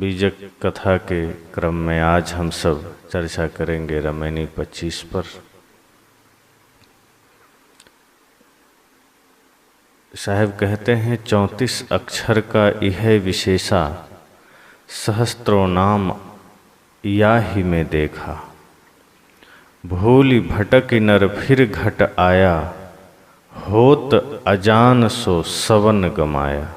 बीजक कथा के क्रम में आज हम सब चर्चा करेंगे रामायणी 25 पर। साहब कहते हैं 34 अक्षर का यह विशेषा, सहस्त्रों नाम या ही में देखा। भूलि भटक नर फिर घट आया, होत अजान सो सवन गमाया।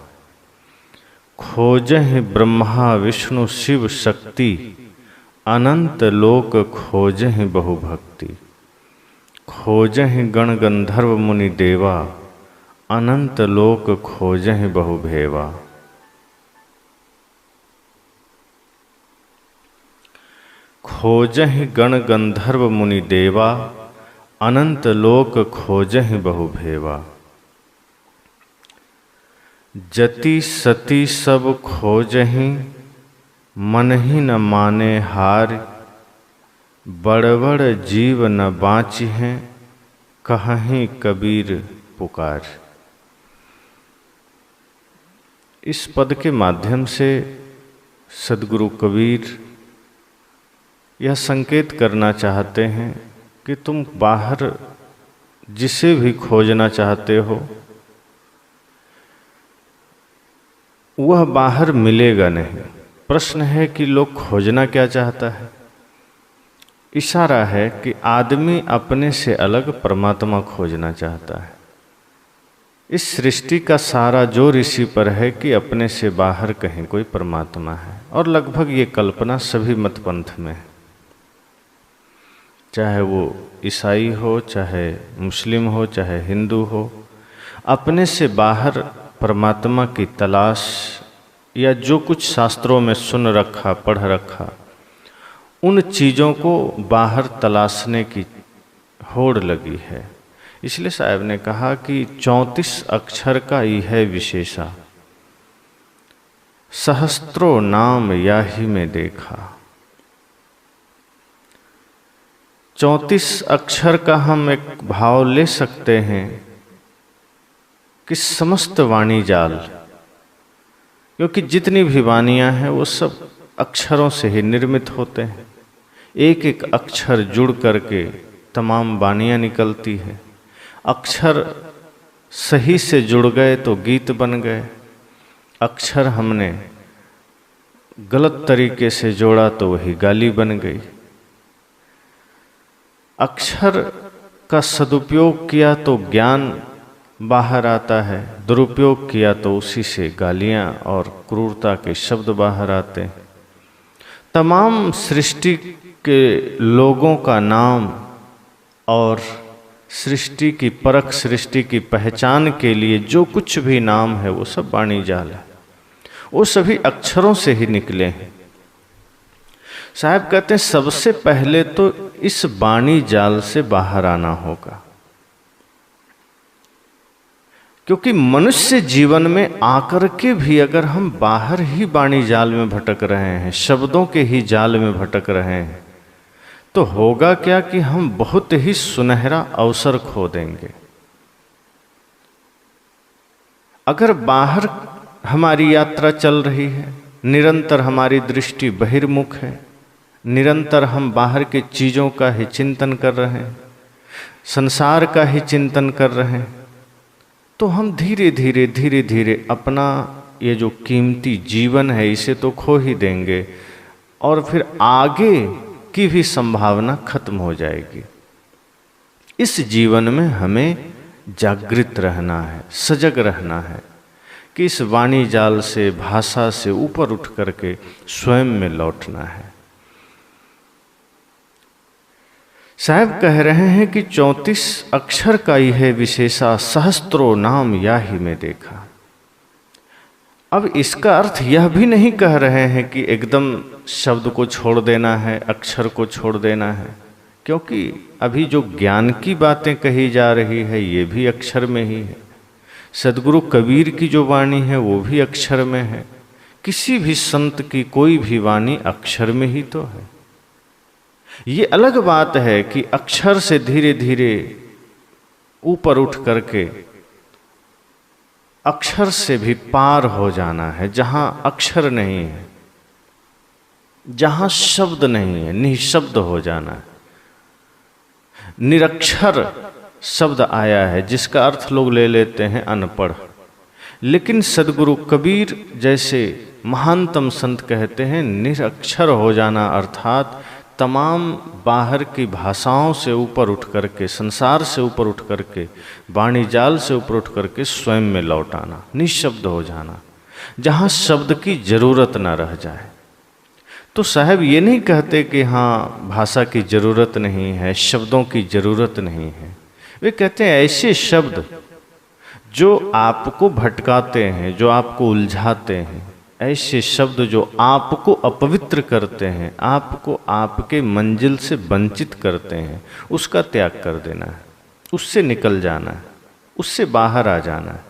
खोजहि ब्रह्मा विष्णु शिव शक्ति, अनंत लोक खोजहि बहु भक्ति। खोजहि गण गंधर्व मुनि देवा, अनंत लोक खोजहि बहु भेवा। खोजहि गण गंधर्व मुनि देवा, अनंत लोक खोजहि बहु भेवा। जति सती सब खोजहि, मन ही न माने हार। बड़ बड़ जीव न बाँचि हैं, कहहि कबीर पुकार। इस पद के माध्यम से सद्गुरु कबीर यह संकेत करना चाहते हैं कि तुम बाहर जिसे भी खोजना चाहते हो वह बाहर मिलेगा नहीं। प्रश्न है कि लोग खोजना क्या चाहता है। इशारा है कि आदमी अपने से अलग परमात्मा खोजना चाहता है। इस सृष्टि का सारा जोर इसी पर है कि अपने से बाहर कहीं कोई परमात्मा है, और लगभग ये कल्पना सभी मत पंथ में है, चाहे वो ईसाई हो, चाहे मुस्लिम हो, चाहे हिंदू हो। अपने से बाहर परमात्मा की तलाश, या जो कुछ शास्त्रों में सुन रखा पढ़ रखा, उन चीज़ों को बाहर तलाशने की होड़ लगी है। इसलिए साहब ने कहा कि 34 अक्षर का यह विशेषा, सहस्त्रों नाम या ही में देखा। 34 अक्षर का हम एक भाव ले सकते हैं कि समस्त वाणी जाल, क्योंकि जितनी भी वाणियाँ हैं वो सब अक्षरों से ही निर्मित होते हैं। एक एक अक्षर जुड़ करके तमाम वाणियाँ निकलती है। अक्षर सही से जुड़ गए तो गीत बन गए, अक्षर हमने गलत तरीके से जोड़ा तो वही गाली बन गई। अक्षर का सदुपयोग किया तो ज्ञान बाहर आता है, दुरुपयोग किया तो उसी से गालियाँ और क्रूरता के शब्द बाहर आते हैं। तमाम सृष्टि के लोगों का नाम और सृष्टि की परख, सृष्टि की पहचान के लिए जो कुछ भी नाम है वो सब वाणी जाल है, वो सभी अक्षरों से ही निकले हैं। साहब कहते हैं सबसे पहले तो इस वाणी जाल से बाहर आना होगा, क्योंकि मनुष्य जीवन में आकर के भी अगर हम बाहर ही वाणी जाल में भटक रहे हैं, शब्दों के ही जाल में भटक रहे हैं, तो होगा क्या कि हम बहुत ही सुनहरा अवसर खो देंगे। अगर बाहर हमारी यात्रा चल रही है, निरंतर हमारी दृष्टि बहिर्मुख है, निरंतर हम बाहर की चीज़ों का ही चिंतन कर रहे हैं, संसार का ही चिंतन कर रहे हैं, तो हम धीरे धीरे अपना ये जो कीमती जीवन है इसे तो खो ही देंगे, और फिर आगे की भी संभावना खत्म हो जाएगी। इस जीवन में हमें जागृत रहना है, सजग रहना है कि इस वाणी जाल से, भाषा से ऊपर उठ करके स्वयं में लौटना है। साहब कह रहे हैं कि 34 अक्षर का यह विशेषा, सहस्त्रों नाम या ही में देखा। अब इसका अर्थ यह भी नहीं कह रहे हैं कि एकदम शब्द को छोड़ देना है, अक्षर को छोड़ देना है, क्योंकि अभी जो ज्ञान की बातें कही जा रही है ये भी अक्षर में ही है। सद्गुरु कबीर की जो वाणी है वो भी अक्षर में है। किसी भी संत की कोई भी वाणी अक्षर में ही तो है। ये अलग बात है कि अक्षर से धीरे धीरे ऊपर उठ करके अक्षर से भी पार हो जाना है, जहाँ अक्षर नहीं है। जहां शब्द नहीं है, निःशब्द हो जाना है। निरक्षर शब्द आया है जिसका अर्थ लोग ले लेते हैं अनपढ़, लेकिन सदगुरु कबीर जैसे महानतम संत कहते हैं निरक्षर हो जाना, अर्थात तमाम बाहर की भाषाओं से ऊपर उठ करके, संसार से ऊपर उठ करके, वाणी जाल से ऊपर उठ करके स्वयं में लौट आना, निःशब्द हो जाना, जहाँ शब्द की जरूरत न रह जाए। तो साहब ये नहीं कहते कि हाँ भाषा की जरूरत नहीं है, शब्दों की जरूरत नहीं है। वे कहते हैं ऐसे शब्द जो आपको भटकाते हैं, जो आपको उलझाते हैं, ऐसे शब्द जो आपको अपवित्र करते हैं, आपको आपके मंजिल से वंचित करते हैं, उसका त्याग कर देना है, उससे निकल जाना है, उससे बाहर आ जाना है।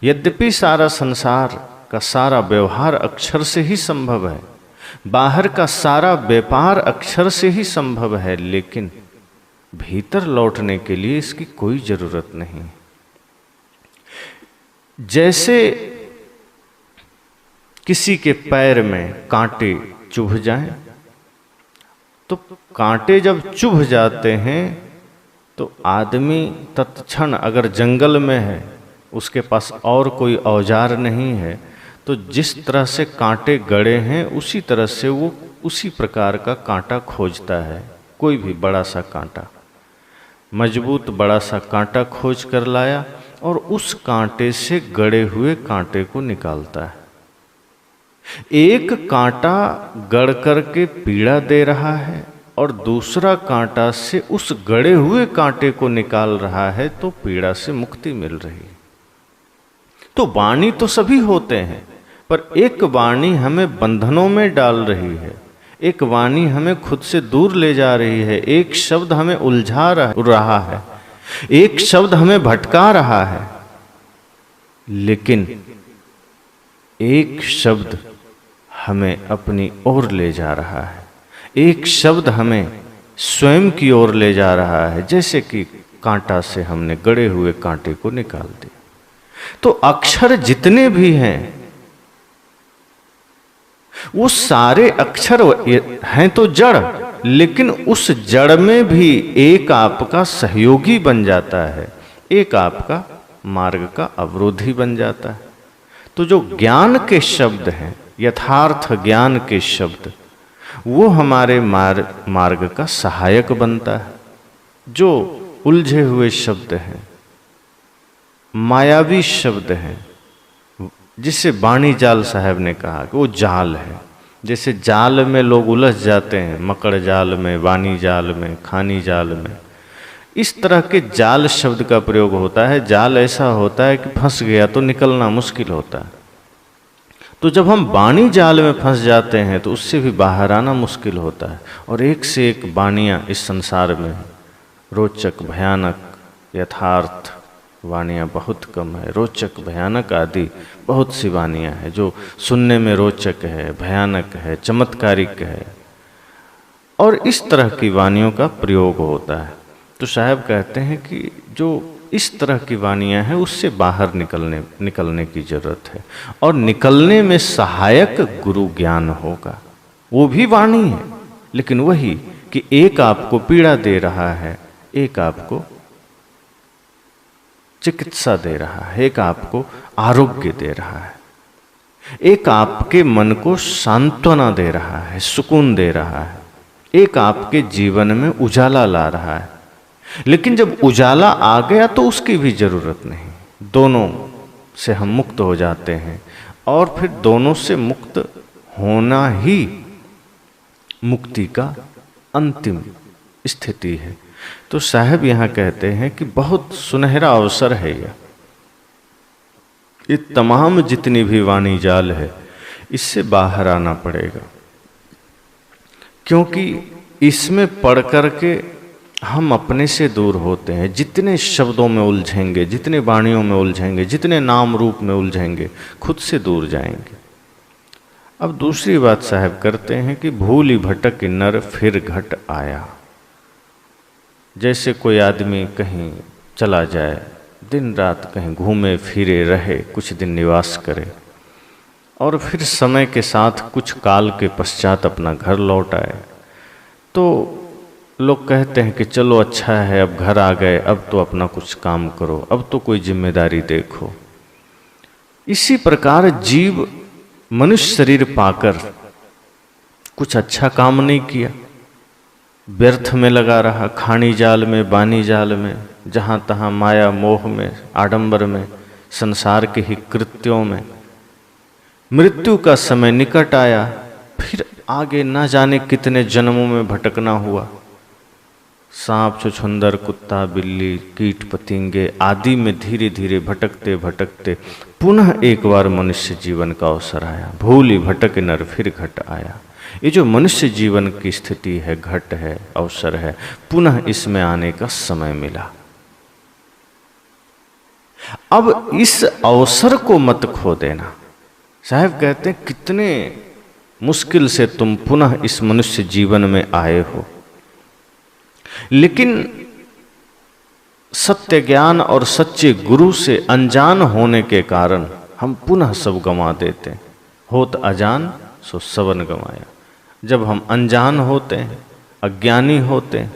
यद्यपि सारा संसार का सारा व्यवहार अक्षर से ही संभव है, बाहर का सारा व्यापार अक्षर से ही संभव है, लेकिन भीतर लौटने के लिए इसकी कोई जरूरत नहीं। जैसे किसी के पैर में कांटे चुभ जाएं, तो कांटे जब चुभ जाते हैं तो आदमी तत्क्षण अगर जंगल में है, उसके पास और कोई औजार नहीं है, तो जिस तरह से कांटे गड़े हैं उसी तरह से वो उसी प्रकार का कांटा खोजता है। कोई भी बड़ा सा कांटा, मजबूत बड़ा सा कांटा खोज कर लाया और उस कांटे से गड़े हुए कांटे को निकालता है। एक कांटा गड़ करके पीड़ा दे रहा है और दूसरा कांटा से उस गड़े हुए कांटे को निकाल रहा है, तो पीड़ा से मुक्ति मिल रही है। तो वाणी तो सभी होते हैं, पर एक वाणी हमें बंधनों में डाल रही है, एक वाणी हमें खुद से दूर ले जा रही है, एक शब्द हमें उलझा रहा है, एक शब्द हमें भटका रहा है, लेकिन एक शब्द हमें अपनी ओर ले जा रहा है, एक शब्द हमें स्वयं की ओर ले जा रहा है, जैसे कि कांटा से हमने गड़े हुए कांटे को निकाल दिया। तो अक्षर जितने भी हैं वो सारे अक्षर हैं तो जड़, लेकिन उस जड़ में भी एक आपका सहयोगी बन जाता है, एक आपका मार्ग का अवरोधी बन जाता है। तो जो ज्ञान के शब्द हैं, यथार्थ ज्ञान के शब्द, वो हमारे मार्ग का सहायक बनता है। जो उलझे हुए शब्द हैं, मायावी शब्द हैं, जिसे बाणी जाल साहब ने कहा कि वो जाल है। जैसे जाल में लोग उलझ जाते हैं, मकड़ जाल में, बानी जाल में, खानी जाल में, इस तरह के जाल शब्द का प्रयोग होता है। जाल ऐसा होता है कि फंस गया तो निकलना मुश्किल होता है। तो जब हम बाणी जाल में फंस जाते हैं तो उससे भी बाहर आना मुश्किल होता है। और एक से एक बाणियाँ इस संसार में, रोचक, भयानक, यथार्थ वाणियाँ बहुत कम है। रोचक, भयानक आदि बहुत सी वाणियाँ हैं जो सुनने में रोचक है, भयानक है, चमत्कारिक है, और इस तरह की वाणियों का प्रयोग होता है। तो साहब कहते हैं कि जो इस तरह की वाणियाँ हैं उससे बाहर निकलने की जरूरत है, और निकलने में सहायक गुरु ज्ञान होगा। वो भी वाणी है, लेकिन वही कि एक आपको पीड़ा दे रहा है, एक आपको चिकित्सा दे रहा है, एक आपको आरोग्य दे रहा है, एक आपके मन को सांत्वना दे रहा है, सुकून दे रहा है, एक आपके जीवन में उजाला ला रहा है। लेकिन जब उजाला आ गया तो उसकी भी जरूरत नहीं, दोनों से हम मुक्त हो जाते हैं, और फिर दोनों से मुक्त होना ही मुक्ति का अंतिम स्थिति है। तो साहब यहाँ कहते हैं कि बहुत सुनहरा अवसर है यह। ये तमाम जितनी भी वाणी जाल है, इससे बाहर आना पड़ेगा, क्योंकि इसमें पढ़ करके हम अपने से दूर होते हैं। जितने शब्दों में उलझेंगे, जितने वाणियों में उलझेंगे, जितने नाम रूप में उलझेंगे, खुद से दूर जाएंगे। अब दूसरी बात साहब करते हैं कि भूली भटक नर फिर घट आया। जैसे कोई आदमी कहीं चला जाए, दिन रात कहीं घूमे फिरे रहे, कुछ दिन निवास करे, और फिर समय के साथ कुछ काल के पश्चात अपना घर लौट आए, तो लोग कहते हैं कि चलो अच्छा है, अब घर आ गए, अब तो अपना कुछ काम करो, अब तो कोई जिम्मेदारी देखो। इसी प्रकार जीव मनुष्य शरीर पाकर कुछ अच्छा काम नहीं किया, व्यर्थ में लगा रहा, खानी जाल में, बानी जाल में, जहाँ तहाँ माया मोह में, आडंबर में, संसार के ही कृत्यों में। मृत्यु का समय निकट आया, फिर आगे ना जाने कितने जन्मों में भटकना हुआ। सांप, छुछुंदर, कुत्ता, बिल्ली, कीट पतिंगे आदि में धीरे धीरे भटकते भटकते पुनः एक बार मनुष्य जीवन का अवसर आया। भूलि भटक नर फिर घट आया। ये जो मनुष्य जीवन की स्थिति है, घट है, अवसर है, पुनः इसमें आने का समय मिला। अब इस अवसर को मत खो देना। साहब कहते हैं कितने मुश्किल से तुम पुनः इस मनुष्य जीवन में आए हो, लेकिन सत्य ज्ञान और सच्चे गुरु से अनजान होने के कारण हम पुनः सब गंवा देते हैं। होत अजान सो सबन गंवाया। जब हम अनजान होते हैं, अज्ञानी होते हैं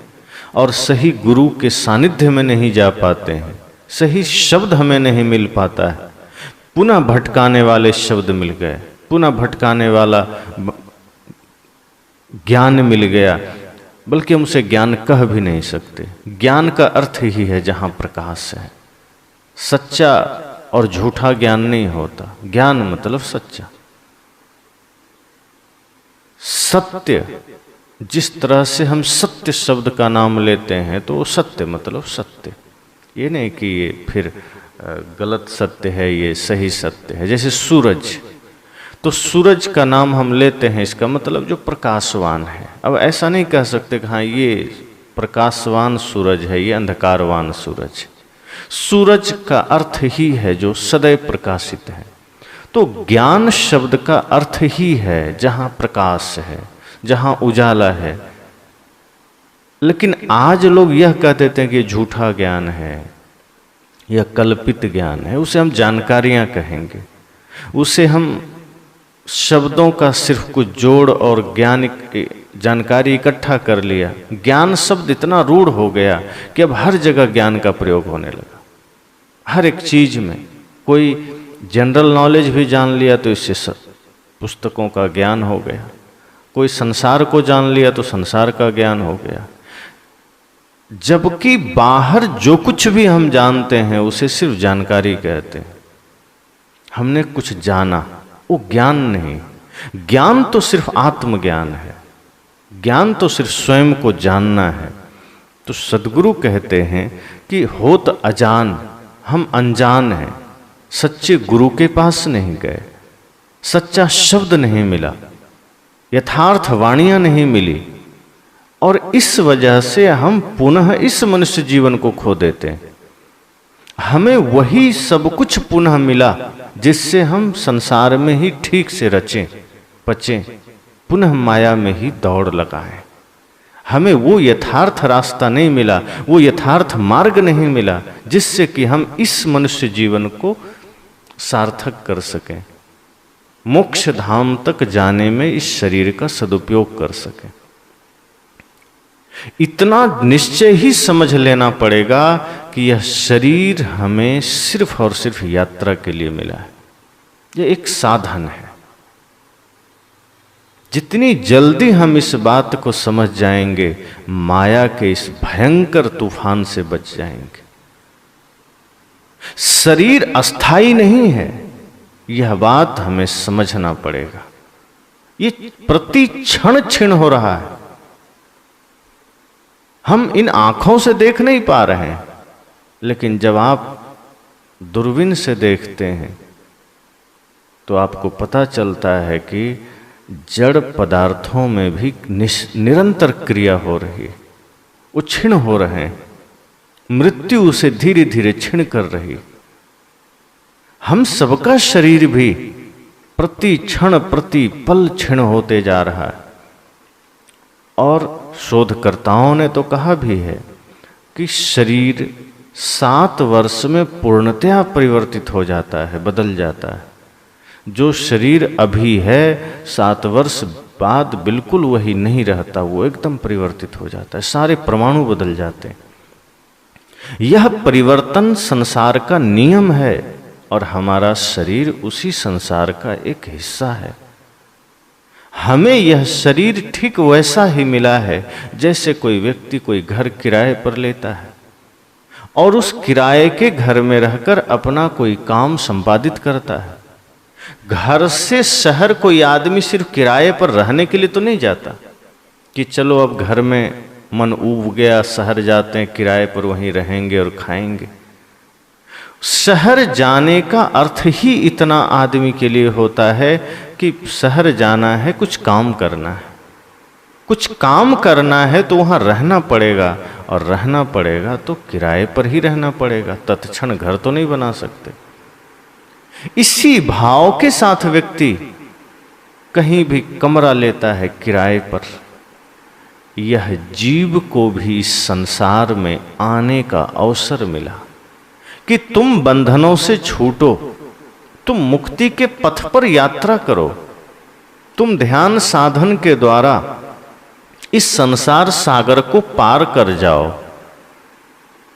और सही गुरु के सानिध्य में नहीं जा पाते हैं, सही शब्द हमें नहीं मिल पाता है, पुनः भटकाने वाले शब्द मिल गए, पुनः भटकाने वाला ज्ञान मिल गया, बल्कि हम उसे ज्ञान कह भी नहीं सकते। ज्ञान का अर्थ ही है जहां प्रकाश है। सच्चा और झूठा ज्ञान नहीं होता, ज्ञान मतलब सच्चा। सत्य, जिस तरह से हम सत्य शब्द का नाम लेते हैं तो सत्य मतलब सत्य, ये नहीं कि ये फिर गलत सत्य है, ये सही सत्य है। जैसे सूरज, तो सूरज का नाम हम लेते हैं, इसका मतलब जो प्रकाशवान है। अब ऐसा नहीं कह सकते कि हाँ ये प्रकाशवान सूरज है, ये अंधकारवान सूरज। सूरज का अर्थ ही है जो सदैव प्रकाशित है। तो ज्ञान शब्द का अर्थ ही है जहां प्रकाश है, जहां उजाला है। लेकिन आज लोग यह कह देते हैं कि झूठा ज्ञान है, यह कल्पित ज्ञान है, उसे हम जानकारियां कहेंगे, उसे हम शब्दों का सिर्फ कुछ जोड़ और ज्ञान जानकारी इकट्ठा कर लिया। ज्ञान शब्द इतना रूढ़ हो गया कि अब हर जगह ज्ञान का प्रयोग होने लगा। हर एक चीज में कोई जनरल नॉलेज भी जान लिया तो इससे पुस्तकों का ज्ञान हो गया, कोई संसार को जान लिया तो संसार का ज्ञान हो गया। जबकि बाहर जो कुछ भी हम जानते हैं उसे सिर्फ जानकारी कहते हैं। हमने कुछ जाना, वो ज्ञान नहीं। ज्ञान तो सिर्फ आत्मज्ञान है, ज्ञान तो सिर्फ स्वयं को जानना है। तो सद्गुरु कहते हैं कि होत अजान, हम अनजान हैं, सच्चे गुरु के पास नहीं गए, सच्चा शब्द नहीं मिला, यथार्थ वाणियां नहीं मिली, और इस वजह से हम पुनः इस मनुष्य जीवन को खो देते हैं। हमें वही सब कुछ पुनः मिला जिससे हम संसार में ही ठीक से रचें पचें, पुनः माया में ही दौड़ लगाएं। हमें वो यथार्थ रास्ता नहीं मिला, वो यथार्थ मार्ग नहीं मिला जिससे कि हम इस मनुष्य जीवन को सार्थक कर सकें, मोक्ष धाम तक जाने में इस शरीर का सदुपयोग कर सकें। इतना निश्चय ही समझ लेना पड़ेगा कि यह शरीर हमें सिर्फ और सिर्फ यात्रा के लिए मिला है, यह एक साधन है। जितनी जल्दी हम इस बात को समझ जाएंगे, माया के इस भयंकर तूफान से बच जाएंगे। शरीर अस्थाई नहीं है, यह बात हमें समझना पड़ेगा। ये प्रति क्षण क्षीण हो रहा है, हम इन आंखों से देख नहीं पा रहे हैं, लेकिन जब आप दूरबीन से देखते हैं तो आपको पता चलता है कि जड़ पदार्थों में भी निरंतर क्रिया हो रही है, वो क्षीण हो रहे हैं, मृत्यु उसे धीरे धीरे क्षीण कर रही। हम सबका शरीर भी प्रति क्षण प्रति पल क्षीण होते जा रहा है। और शोधकर्ताओं ने तो कहा भी है कि शरीर 7 वर्ष में पूर्णतया परिवर्तित हो जाता है, बदल जाता है। जो शरीर अभी है 7 वर्ष बाद बिल्कुल वही नहीं रहता, वो एकदम परिवर्तित हो जाता है, सारे परमाणु बदल जाते हैं। यह परिवर्तन संसार का नियम है और हमारा शरीर उसी संसार का एक हिस्सा है। हमें यह शरीर ठीक वैसा ही मिला है जैसे कोई व्यक्ति कोई घर किराए पर लेता है और उस किराए के घर में रहकर अपना कोई काम संपादित करता है। घर से शहर कोई आदमी सिर्फ किराए पर रहने के लिए तो नहीं जाता कि चलो अब घर में मन ऊब गया, शहर जाते हैं, किराए पर वहीं रहेंगे और खाएंगे। शहर जाने का अर्थ ही इतना आदमी के लिए होता है कि शहर जाना है, कुछ काम करना है। कुछ काम करना है तो वहाँ रहना पड़ेगा, और रहना पड़ेगा तो किराए पर ही रहना पड़ेगा, तत्क्षण घर तो नहीं बना सकते। इसी भाव के साथ व्यक्ति कहीं भी कमरा लेता है किराए पर। यह जीव को भी इस संसार में आने का अवसर मिला कि तुम बंधनों से छूटो, तुम मुक्ति के पथ पर यात्रा करो, तुम ध्यान साधन के द्वारा इस संसार सागर को पार कर जाओ।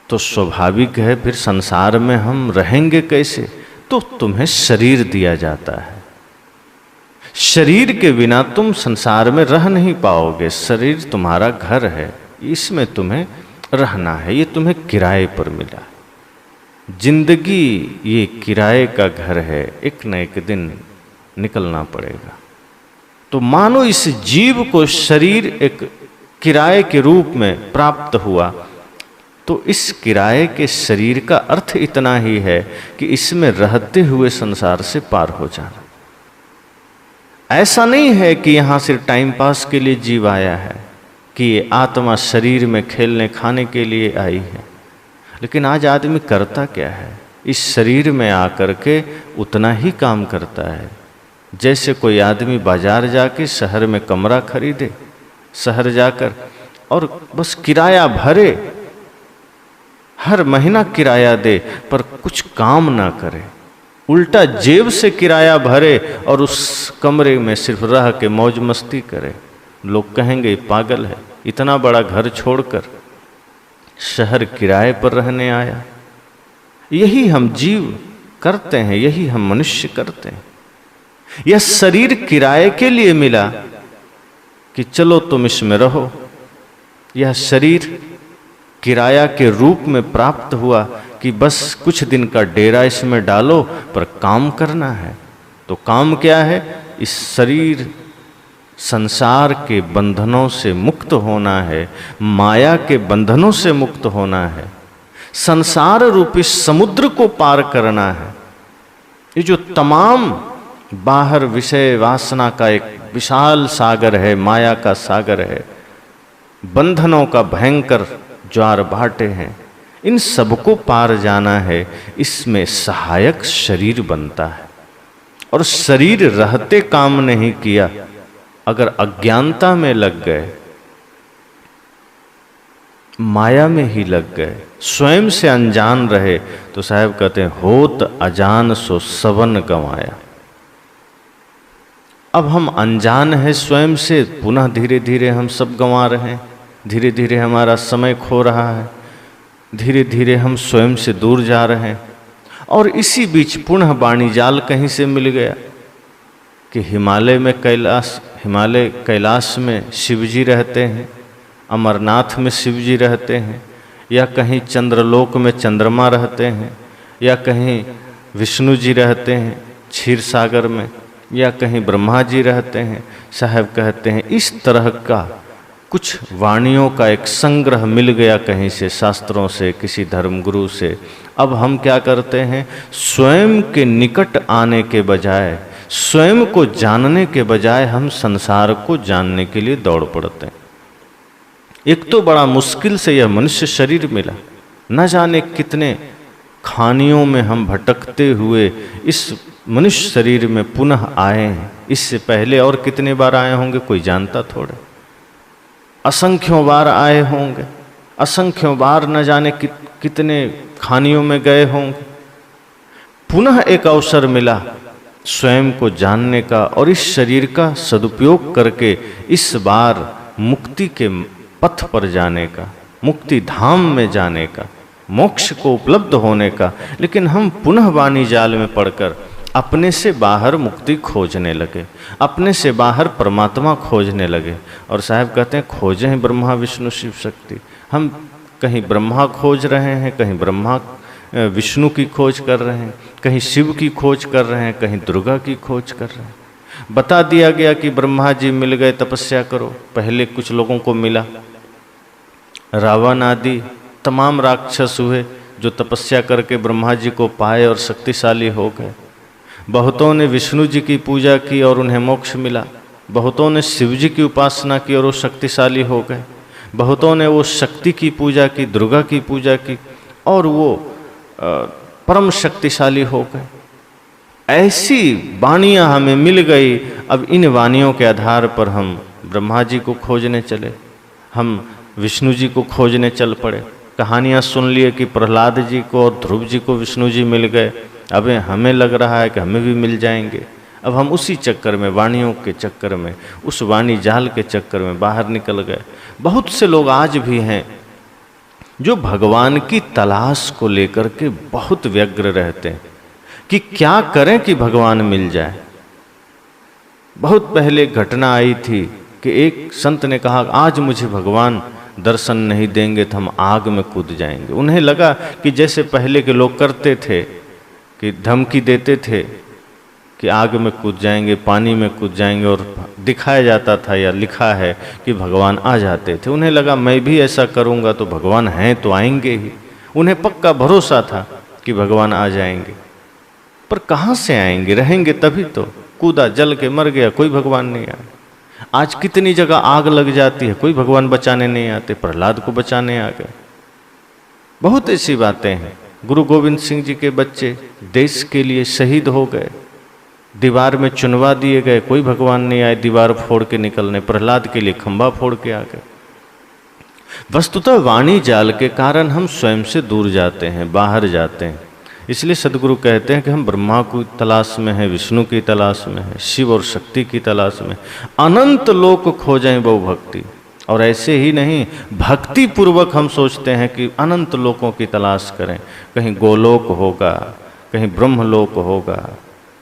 तो स्वाभाविक है फिर संसार में हम रहेंगे कैसे? तो तुम्हें शरीर दिया जाता है। शरीर के बिना तुम संसार में रह नहीं पाओगे। शरीर तुम्हारा घर है, इसमें तुम्हें रहना है, ये तुम्हें किराए पर मिला। जिंदगी ये किराए का घर है, एक न एक दिन निकलना पड़ेगा। तो मानो इस जीव को शरीर एक किराए के रूप में प्राप्त हुआ, तो इस किराए के शरीर का अर्थ इतना ही है कि इसमें रहते हुए संसार से पार हो जाना। ऐसा नहीं है कि यहां सिर्फ टाइम पास के लिए जीव आया है, कि ये आत्मा शरीर में खेलने खाने के लिए आई है। लेकिन आज आदमी करता क्या है? इस शरीर में आकर के उतना ही काम करता है जैसे कोई आदमी बाजार जाके शहर में कमरा खरीदे, शहर जाकर और बस किराया भरे, हर महीना किराया दे, पर कुछ काम ना करे, उल्टा जेब से किराया भरे और उस कमरे में सिर्फ रह के मौज मस्ती करे। लोग कहेंगे पागल है, इतना बड़ा घर छोड़कर शहर किराए पर रहने आया। यही हम जीव करते हैं, यही हम मनुष्य करते हैं। यह शरीर किराए के लिए मिला कि चलो तुम इसमें रहो। यह शरीर किराया के रूप में प्राप्त हुआ कि बस कुछ दिन का डेरा इसमें डालो, पर काम करना है। तो काम क्या है? इस शरीर संसार के बंधनों से मुक्त होना है, माया के बंधनों से मुक्त होना है, संसार रूपी समुद्र को पार करना है। ये जो तमाम बाहर विषय वासना का एक विशाल सागर है, माया का सागर है, बंधनों का भयंकर ज्वार भाटे हैं, इन सबको पार जाना है। इसमें सहायक शरीर बनता है। और शरीर रहते काम नहीं किया, अगर अज्ञानता में लग गए, माया में ही लग गए, स्वयं से अनजान रहे, तो साहब कहते हैं होत अजान सो सबन गंवाया। अब हम अनजान हैं स्वयं से, पुनः धीरे धीरे हम सब गंवा रहे हैं, धीरे धीरे हमारा समय खो रहा है, धीरे धीरे हम स्वयं से दूर जा रहे हैं। और इसी बीच पुनः वाणिजाल कहीं से मिल गया कि हिमालय कैलाश में शिव जी रहते हैं, अमरनाथ में शिव जी रहते हैं, या कहीं चंद्रलोक में चंद्रमा रहते हैं, या कहीं विष्णु जी रहते हैं क्षीर सागर में, या कहीं ब्रह्मा जी रहते हैं। साहब कहते हैं इस तरह का कुछ वाणियों का एक संग्रह मिल गया कहीं से, शास्त्रों से, किसी धर्मगुरु से। अब हम क्या करते हैं? स्वयं के निकट आने के बजाय, स्वयं को जानने के बजाय हम संसार को जानने के लिए दौड़ पड़ते हैं। एक तो बड़ा मुश्किल से यह मनुष्य शरीर मिला, न जाने कितने खानियों में हम भटकते हुए इस मनुष्य शरीर में पुनः आए हैं। इससे पहले और कितने बार आए होंगे कोई जानता थोड़े, असंख्यों बार आए होंगे, असंख्यों बार न जाने कितने खानियों में गए होंगे। पुनः एक अवसर मिला स्वयं को जानने का और इस शरीर का सदुपयोग करके इस बार मुक्ति के पथ पर जाने का, मुक्ति धाम में जाने का, मोक्ष को उपलब्ध होने का। लेकिन हम पुनः वाणी जाल में पड़कर अपने से बाहर मुक्ति खोजने लगे, अपने से बाहर परमात्मा खोजने लगे। और साहब कहते हैं खोजें ब्रह्मा विष्णु शिव शक्ति। हम कहीं ब्रह्मा खोज रहे हैं, कहीं ब्रह्मा विष्णु की खोज कर रहे हैं, कहीं शिव की खोज कर रहे हैं, कहीं दुर्गा की खोज कर रहे हैं। बता दिया गया कि ब्रह्मा जी मिल गए, तपस्या करो। पहले कुछ लोगों को मिला, रावण आदि तमाम राक्षस हुए जो तपस्या करके ब्रह्मा जी को पाए और शक्तिशाली हो गए। बहुतों ने विष्णु जी की पूजा की और उन्हें मोक्ष मिला। बहुतों ने शिव जी की उपासना की और वो शक्तिशाली हो गए। बहुतों ने वो शक्ति की पूजा की, दुर्गा की पूजा की और वो परम शक्तिशाली हो गए। ऐसी वाणियाँ हमें मिल गई। अब इन वाणियों के आधार पर हम ब्रह्मा जी को खोजने चले, हम विष्णु जी को खोजने चल पड़े। कहानियाँ सुन लिए कि प्रहलाद जी को और ध्रुव जी को विष्णु जी मिल गए। अब हमें लग रहा है कि हमें भी मिल जाएंगे। अब हम उसी चक्कर में, वाणियों के चक्कर में, उस वाणी जाल के चक्कर में बाहर निकल गए। बहुत से लोग आज भी हैं जो भगवान की तलाश को लेकर के बहुत व्यग्र रहते हैं कि क्या करें कि भगवान मिल जाए। बहुत पहले घटना आई थी कि एक संत ने कहा आज मुझे भगवान दर्शन नहीं देंगे तो हम आग में कूद जाएंगे। उन्हें लगा कि जैसे पहले के लोग करते थे कि धमकी देते थे कि आग में कूद जाएंगे, पानी में कूद जाएंगे, और दिखाया जाता था या लिखा है कि भगवान आ जाते थे। उन्हें लगा मैं भी ऐसा करूंगा तो भगवान हैं तो आएंगे ही। उन्हें पक्का भरोसा था कि भगवान आ जाएंगे, पर कहाँ से आएंगे, रहेंगे तभी तो। कूदा, जल के मर गया, कोई भगवान नहीं आया। आज कितनी जगह आग लग जाती है, कोई भगवान बचाने नहीं आते, प्रहलाद को बचाने आ गए। बहुत ऐसी बातें हैं। गुरु गोविंद सिंह जी के बच्चे देश के लिए शहीद हो गए, दीवार में चुनवा दिए गए, कोई भगवान नहीं आए दीवार फोड़ के निकलने। प्रहलाद के लिए खंभा फोड़ के आ गए। वस्तुतः वाणी जाल के कारण हम स्वयं से दूर जाते हैं, बाहर जाते हैं। इसलिए सदगुरु कहते हैं कि हम ब्रह्मा की तलाश में हैं, विष्णु की तलाश में हैं, शिव और शक्ति की तलाश में। अनंत लोक खोजें बहु भक्ति। और ऐसे ही नहीं, भक्ति पूर्वक हम सोचते हैं कि अनंत लोकों की तलाश करें। कहीं गोलोक होगा, कहीं ब्रह्मलोक होगा,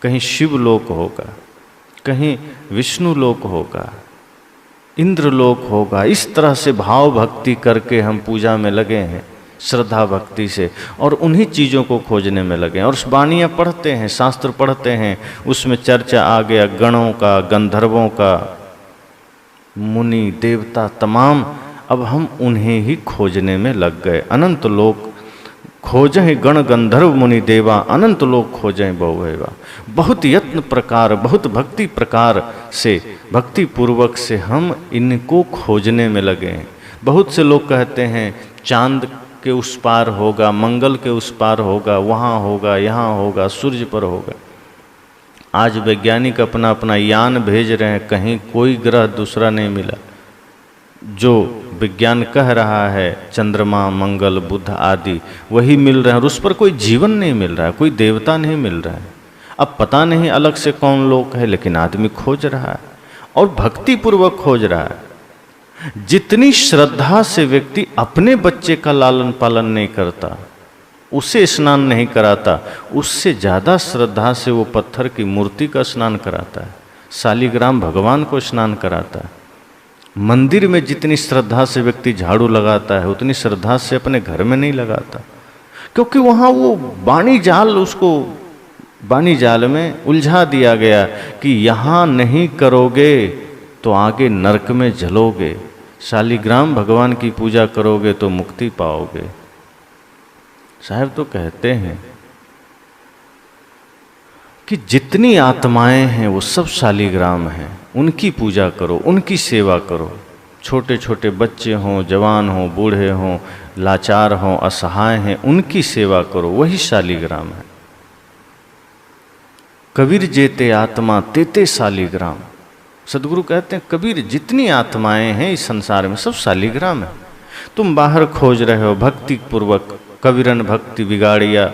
कहीं शिवलोक होगा, कहीं विष्णु लोक होगा, इंद्रलोक होगा। इस तरह से भाव भक्ति करके हम पूजा में लगे हैं, श्रद्धा भक्ति से, और उन्हीं चीज़ों को खोजने में लगे हैं। और वाणियाँ पढ़ते हैं, शास्त्र पढ़ते हैं, उसमें चर्चा आ गया गणों का, गंधर्वों का, मुनि देवता तमाम। अब हम उन्हें ही खोजने में लग गए। अनंत लोक खोजें गण गंधर्व मुनि देवा, अनंत लोक खोजें बहुएवा। बहुत यत्न प्रकार, बहुत भक्ति प्रकार से, भक्ति पूर्वक से हम इनको खोजने में लगे हैं। बहुत से लोग कहते हैं चांद के उस पार होगा, मंगल के उस पार होगा, वहाँ होगा, यहाँ होगा, सूर्य पर होगा। आज वैज्ञानिक अपना अपना यान भेज रहे हैं, कहीं कोई ग्रह दूसरा नहीं मिला। जो विज्ञान कह रहा है चंद्रमा, मंगल, बुध आदि वही मिल रहे हैं, और उस पर कोई जीवन नहीं मिल रहा है, कोई देवता नहीं मिल रहा है। अब पता नहीं अलग से कौन लोक है, लेकिन आदमी खोज रहा है और भक्ति पूर्वक खोज रहा है। जितनी श्रद्धा से व्यक्ति अपने बच्चे का लालन पालन नहीं करता, उसे स्नान नहीं कराता, उससे ज़्यादा श्रद्धा से वो पत्थर की मूर्ति का स्नान कराता है, शालिग्राम भगवान को स्नान कराता है। मंदिर में जितनी श्रद्धा से व्यक्ति झाड़ू लगाता है, उतनी श्रद्धा से अपने घर में नहीं लगाता, क्योंकि वहाँ वो वाणी जाल, उसको वाणी जाल में उलझा दिया गया कि यहाँ नहीं करोगे तो आगे नरक में जलोगे, शालिग्राम भगवान की पूजा करोगे तो मुक्ति पाओगे। साहब तो कहते हैं कि जितनी आत्माएं हैं वो सब शालिग्राम हैं, उनकी पूजा करो, उनकी सेवा करो। छोटे छोटे बच्चे हों, जवान हों, बूढ़े हों, लाचार हों, असहाय हैं, उनकी सेवा करो, वही शालिग्राम है। कबीर जेते आत्मा तेते शालिग्राम। सदगुरु कहते हैं कबीर जितनी आत्माएं हैं इस संसार में सब शालिग्राम है। तुम बाहर खोज रहे हो भक्ति पूर्वक, कबीरन भक्ति बिगाड़िया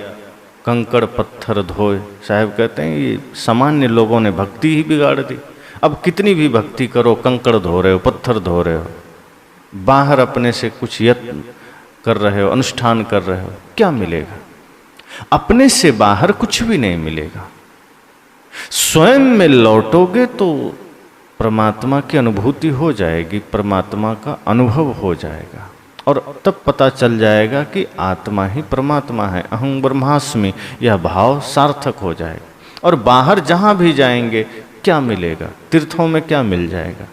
कंकड़ पत्थर धोए। साहब कहते हैं ये सामान्य लोगों ने भक्ति ही बिगाड़ दी। अब कितनी भी भक्ति करो, कंकड़ धो रहे हो, पत्थर धो रहे हो, बाहर अपने से कुछ यत्न कर रहे हो, अनुष्ठान कर रहे हो, क्या मिलेगा? अपने से बाहर कुछ भी नहीं मिलेगा। स्वयं में लौटोगे तो परमात्मा की अनुभूति हो जाएगी, परमात्मा का अनुभव हो जाएगा, और तब पता चल जाएगा कि आत्मा ही परमात्मा है, अहं ब्रह्मास्मि, यह भाव सार्थक हो जाएगा। और बाहर जहाँ भी जाएंगे क्या मिलेगा? तीर्थों में क्या मिल जाएगा?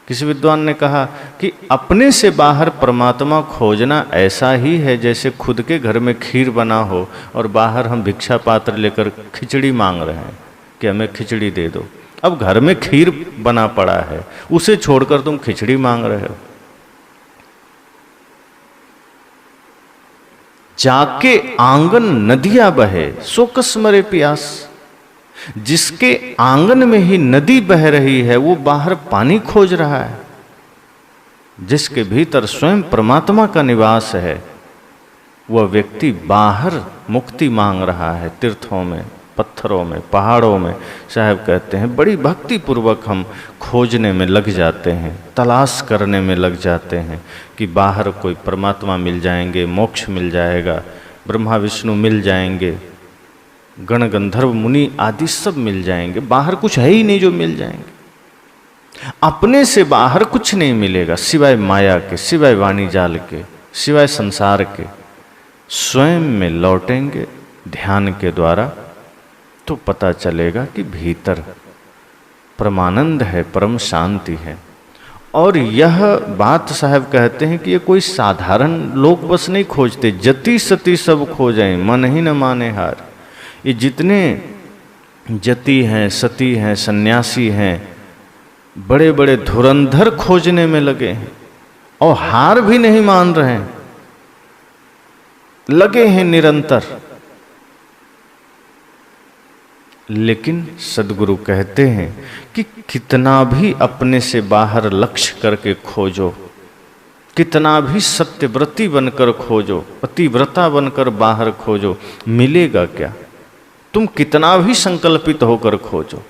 किसी विद्वान ने कहा कि अपने से बाहर परमात्मा खोजना ऐसा ही है जैसे खुद के घर में खीर बना हो और बाहर हम भिक्षा पात्र लेकर खिचड़ी मांग रहे हैं कि हमें खिचड़ी दे दो। अब घर में खीर बना पड़ा है, उसे छोड़कर तुम खिचड़ी मांग रहे हो। जाके आंगन नदियां बहे सो कस मरे प्यास। जिसके आंगन में ही नदी बह रही है वो बाहर पानी खोज रहा है। जिसके भीतर स्वयं परमात्मा का निवास है वह व्यक्ति बाहर मुक्ति मांग रहा है, तीर्थों में, पत्थरों में, पहाड़ों में। साहब कहते हैं बड़ी भक्ति पूर्वक हम खोजने में लग जाते हैं, तलाश करने में लग जाते हैं कि बाहर कोई परमात्मा मिल जाएंगे, मोक्ष मिल जाएगा, ब्रह्मा विष्णु मिल जाएंगे, गण गंधर्व मुनि आदि सब मिल जाएंगे। बाहर कुछ है ही नहीं जो मिल जाएंगे। अपने से बाहर कुछ नहीं मिलेगा सिवाय माया के, सिवाय वाणी जाल के, सिवाय संसार के। स्वयं में लौटेंगे ध्यान के द्वारा तो पता चलेगा कि भीतर परमानंद है, परम शांति है। और यह बात साहब कहते हैं कि ये कोई साधारण लोग बस नहीं खोजते, जति सती सब खोजें मन ही न माने हार। ये जितने जति हैं, सती हैं, सन्यासी हैं, बड़े बड़े धुरंधर खोजने में लगे हैं और हार भी नहीं मान रहे हैं, लगे हैं निरंतर। लेकिन सद्गुरु कहते हैं कि कितना भी अपने से बाहर लक्ष्य करके खोजो, कितना भी सत्यव्रती बनकर खोजो, पतिव्रता बनकर बाहर खोजो, मिलेगा क्या? तुम कितना भी संकल्पित होकर खोजो,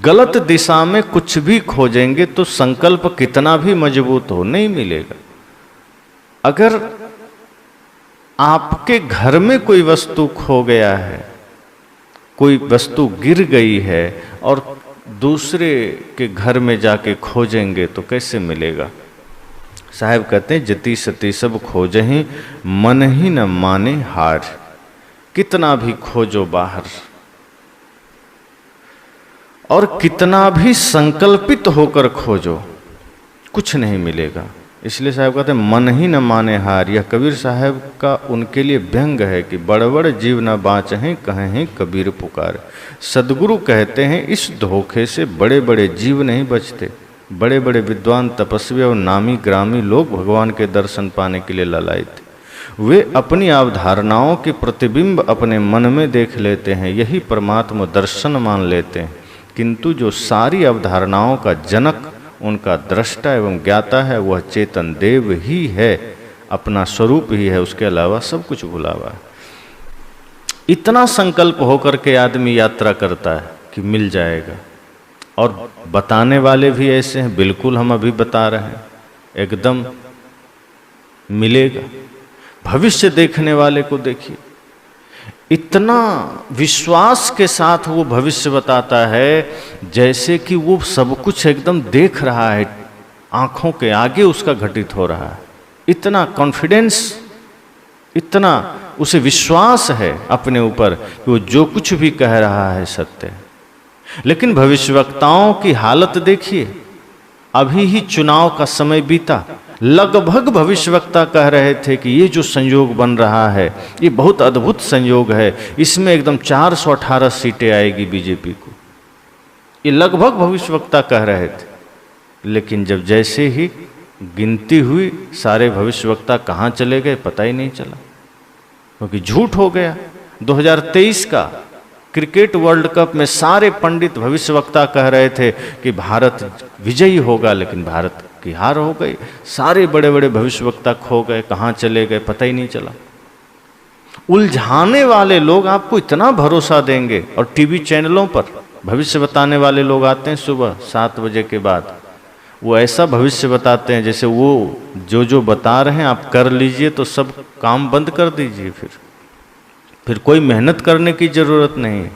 गलत दिशा में कुछ भी खोजेंगे तो संकल्प कितना भी मजबूत हो नहीं मिलेगा। अगर आपके घर में कोई वस्तु खो गया है, कोई वस्तु गिर गई है और दूसरे के घर में जाके खोजेंगे तो कैसे मिलेगा? साहब कहते हैं जति सती सब खोजहि मन ही न माने हार। कितना भी खोजो बाहर और कितना भी संकल्पित होकर खोजो, कुछ नहीं मिलेगा। इसलिए साहब कहते हैं मन ही न माने हार। यह कबीर साहब का उनके लिए व्यंग है कि बड़ बड़ जीव न बाँचहें कहें कबीर पुकार। सद्गुरु कहते हैं इस धोखे से बड़े बड़े जीव नहीं बचते। बड़े बड़े विद्वान, तपस्वी और नामी ग्रामी लोग भगवान के दर्शन पाने के लिए ललायित। वे अपनी अवधारणाओं के प्रतिबिंब अपने मन में देख लेते हैं, यही परमात्मा दर्शन मान लेते हैं। किंतु जो सारी अवधारणाओं का जनक, उनका दृष्टा एवं ज्ञाता है, वह चेतन देव ही है, अपना स्वरूप ही है, उसके अलावा सब कुछ भुला हुआ है। इतना संकल्प होकर के आदमी यात्रा करता है कि मिल जाएगा। और बताने वाले भी ऐसे हैं, बिल्कुल हम अभी बता रहे हैं, एकदम मिलेगा। भविष्य देखने वाले को देखिए, इतना विश्वास के साथ वो भविष्य बताता है जैसे कि वो सब कुछ एकदम देख रहा है, आंखों के आगे उसका घटित हो रहा है। इतना कॉन्फिडेंस, इतना उसे विश्वास है अपने ऊपर कि वो जो कुछ भी कह रहा है सत्य है। लेकिन भविष्यवक्ताओं की हालत देखिए, अभी ही चुनाव का समय बीता, लगभग भविष्यवक्ता कह रहे थे कि ये जो संयोग बन रहा है ये बहुत अद्भुत संयोग है, इसमें एकदम 418 सीटें आएगी बीजेपी को। ये लगभग भविष्यवक्ता कह रहे थे। लेकिन जब जैसे ही गिनती हुई, सारे भविष्यवक्ता कहाँ चले गए पता ही नहीं चला, क्योंकि झूठ हो गया। 2023 का क्रिकेट वर्ल्ड कप में सारे पंडित भविष्यवक्ता कह रहे थे कि भारत विजयी होगा, लेकिन भारत की हार हो गई। सारे बड़े बड़े भविष्यवक्ता खो गए, कहाँ चले गए पता ही नहीं चला। उलझाने वाले लोग आपको इतना भरोसा देंगे। और टीवी चैनलों पर भविष्य बताने वाले लोग आते हैं सुबह 7 बजे के बाद, वो ऐसा भविष्य बताते हैं जैसे वो जो बता रहे हैं आप कर लीजिए तो सब काम बंद कर दीजिए, फिर कोई मेहनत करने की जरूरत नहीं है।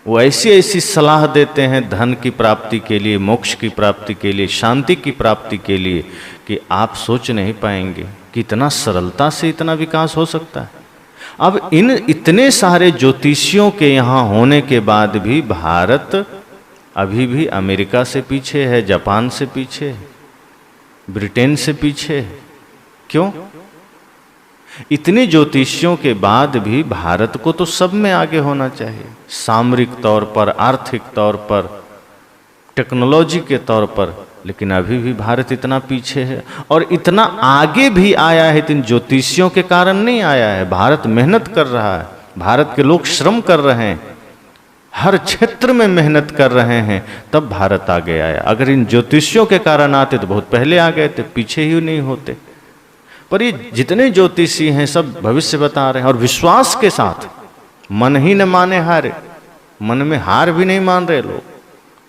वो ऐसी ऐसी सलाह देते हैं धन की प्राप्ति के लिए, मोक्ष की प्राप्ति के लिए, शांति की प्राप्ति के लिए, कि आप सोच नहीं पाएंगे कि इतना सरलता से इतना विकास हो सकता है। अब इन इतने सारे ज्योतिषियों के यहाँ होने के बाद भी भारत अभी भी अमेरिका से पीछे है, जापान से पीछे है, ब्रिटेन से पीछे है। क्यों? इतने ज्योतिषियों के बाद भी भारत को तो सब में आगे होना चाहिए, सामरिक तौर पर, आर्थिक तौर पर, टेक्नोलॉजी के तौर पर, लेकिन अभी भी भारत इतना पीछे है। और इतना आगे भी आया है इन ज्योतिषियों के कारण नहीं आया है। भारत मेहनत कर रहा है, भारत के लोग श्रम कर रहे हैं, हर क्षेत्र में मेहनत कर रहे हैं, तब भारत आगे आया। अगर इन ज्योतिषियों के कारण आते तो बहुत पहले आ गए थे, पीछे ही नहीं होते। पर ये जितने ज्योतिषी हैं सब भविष्य बता रहे हैं, और विश्वास के साथ, मन ही न माने हारे, मन में हार भी नहीं मान रहे लोग।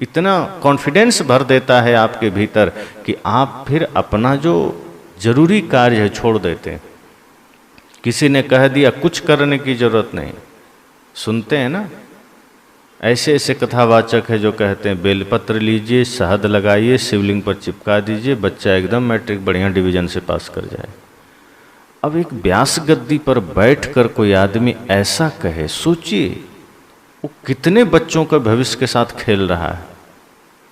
इतना कॉन्फिडेंस भर देता है आपके भीतर कि आप फिर अपना जो जरूरी कार्य है छोड़ देते हैं। किसी ने कह दिया कुछ करने की जरूरत नहीं, सुनते हैं ना, ऐसे ऐसे कथावाचक है जो कहते हैं बेलपत्र लीजिए, शहद लगाइए, शिवलिंग पर चिपका दीजिए, बच्चा एकदम मैट्रिक बढ़िया डिवीजन से पास कर जाए। अब एक व्यास गद्दी पर बैठकर कोई आदमी ऐसा कहे, सोचिए वो कितने बच्चों का भविष्य के साथ खेल रहा है।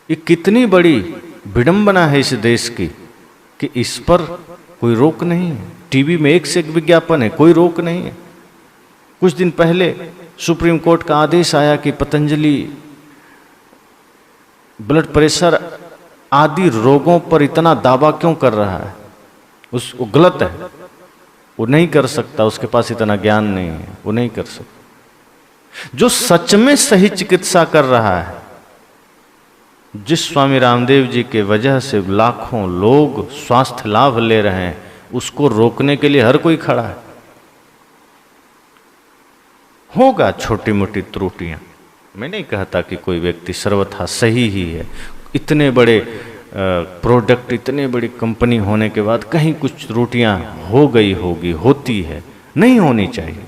ये कितनी बड़ी विडंबना है इस देश की कि इस पर कोई रोक नहीं है। टीवी में एक से एक विज्ञापन है, कोई रोक नहीं है। कुछ दिन पहले सुप्रीम कोर्ट का आदेश आया कि पतंजलि ब्लड प्रेशर आदि रोगों पर इतना दावा क्यों कर रहा है, वो गलत है, वो नहीं कर सकता, उसके पास इतना ज्ञान नहीं है, वो नहीं कर सकता। जो सच में सही चिकित्सा कर रहा है, जिस स्वामी रामदेव जी के वजह से लाखों लोग स्वास्थ्य लाभ ले रहे हैं, उसको रोकने के लिए हर कोई खड़ा है। होगा छोटी मोटी त्रुटियां, मैं नहीं कहता कि कोई व्यक्ति सर्वथा सही ही है। इतने बड़े प्रोडक्ट, इतने बड़ी कंपनी होने के बाद कहीं कुछ त्रुटियां हो गई होगी, होती है, नहीं होनी चाहिए।